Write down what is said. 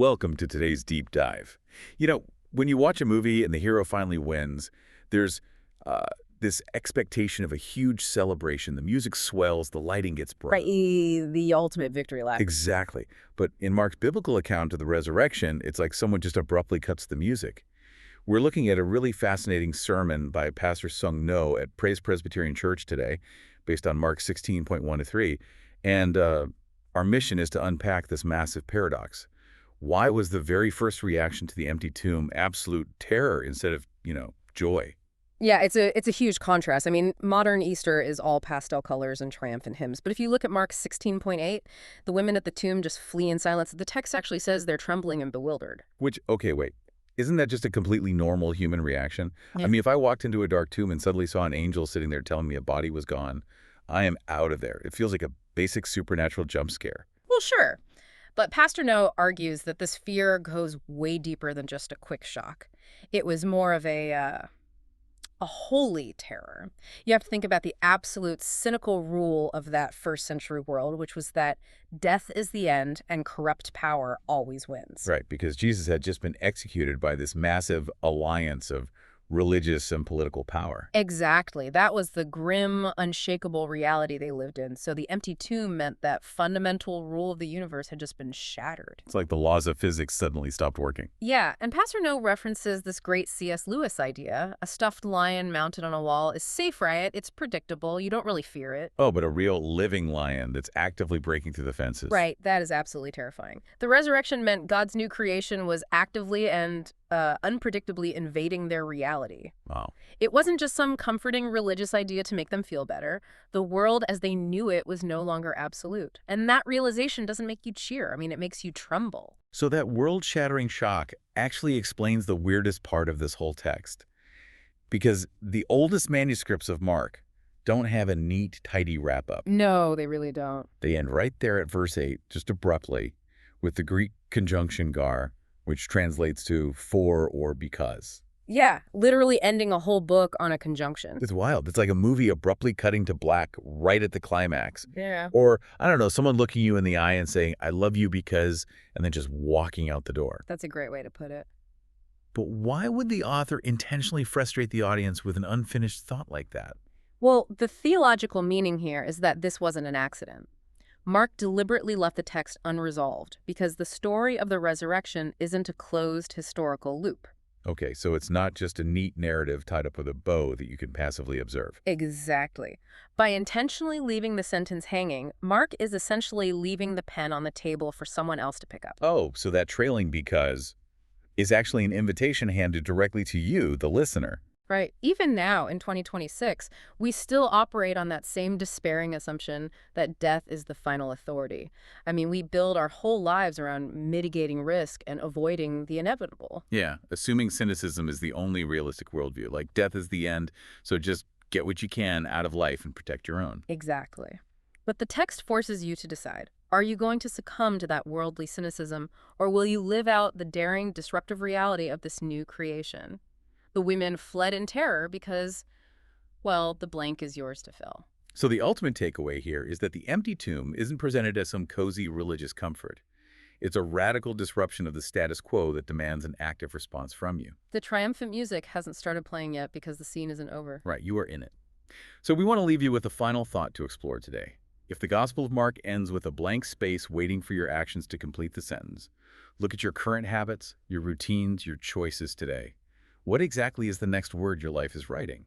Welcome to today's deep dive. When you watch a movie and the hero finally wins, there's this expectation of a huge celebration. The music swells, the lighting gets bright. Right, the ultimate victory lap. Exactly. But in Mark's biblical account of the resurrection, it's like someone just abruptly cuts the music. We're looking at a really fascinating sermon by Pastor Sung No at Praise Presbyterian Church today, based on Mark 16.1-3. And our mission is to unpack this massive paradox. Why was the very first reaction to the empty tomb absolute terror instead of, joy? Yeah, it's a huge contrast. I mean, modern Easter is all pastel colors and triumphant hymns. But if you look at Mark 16.8, the women at the tomb just flee in silence. The text actually says they're trembling and bewildered. Okay, wait. Isn't that just a completely normal human reaction? Yeah. I mean, if I walked into a dark tomb and suddenly saw an angel sitting there telling me a body was gone, I am out of there. It feels like a basic supernatural jump scare. Well, sure. But Pastor No argues that this fear goes way deeper than just a quick shock. It was more of a holy terror. You have to think about the absolute cynical rule of that first century world, which was that death is the end and corrupt power always wins. Right, because Jesus had just been executed by this massive alliance of religious and political power. Exactly. That was the grim, unshakable reality they lived in. So the empty tomb meant that fundamental rule of the universe had just been shattered. It's like the laws of physics suddenly stopped working. Yeah, and Pastor No references this great C.S. Lewis idea. A stuffed lion mounted on a wall is safe, right? It's predictable. You don't really fear it. Oh, but a real living lion that's actively breaking through the fences. Right, that is absolutely terrifying. The resurrection meant God's new creation was actively and unpredictably invading their reality. Wow. It wasn't just some comforting religious idea to make them feel better. The world as they knew it was no longer absolute. And that realization doesn't make you cheer. I mean, it makes you tremble. So that world-shattering shock actually explains the weirdest part of this whole text. Because the oldest manuscripts of Mark don't have a neat, tidy wrap-up. No, they really don't. They end right there at verse 8, just abruptly, with the Greek conjunction gar, which translates to for or because. Yeah, literally ending a whole book on a conjunction. It's wild. It's like a movie abruptly cutting to black right at the climax. Yeah. Or, I don't know, someone looking you in the eye and saying, I love you because, and then just walking out the door. That's a great way to put it. But why would the author intentionally frustrate the audience with an unfinished thought like that? Well, the theological meaning here is that this wasn't an accident. Mark deliberately left the text unresolved because the story of the resurrection isn't a closed historical loop. Okay, so it's not just a neat narrative tied up with a bow that you can passively observe. Exactly. By intentionally leaving the sentence hanging, Mark is essentially leaving the pen on the table for someone else to pick up. Oh, so that trailing because is actually an invitation handed directly to you, the listener. Right. Even now, in 2026, we still operate on that same despairing assumption that death is the final authority. I mean, we build our whole lives around mitigating risk and avoiding the inevitable. Yeah, assuming cynicism is the only realistic worldview, like death is the end, so just get what you can out of life and protect your own. Exactly. But the text forces you to decide. Are you going to succumb to that worldly cynicism, or will you live out the daring, disruptive reality of this new creation? The women fled in terror because, well, the blank is yours to fill. So the ultimate takeaway here is that the empty tomb isn't presented as some cozy religious comfort. It's a radical disruption of the status quo that demands an active response from you. The triumphant music hasn't started playing yet because the scene isn't over. Right, you are in it. So we want to leave you with a final thought to explore today. If the Gospel of Mark ends with a blank space waiting for your actions to complete the sentence, look at your current habits, your routines, your choices today. What exactly is the next word your life is writing?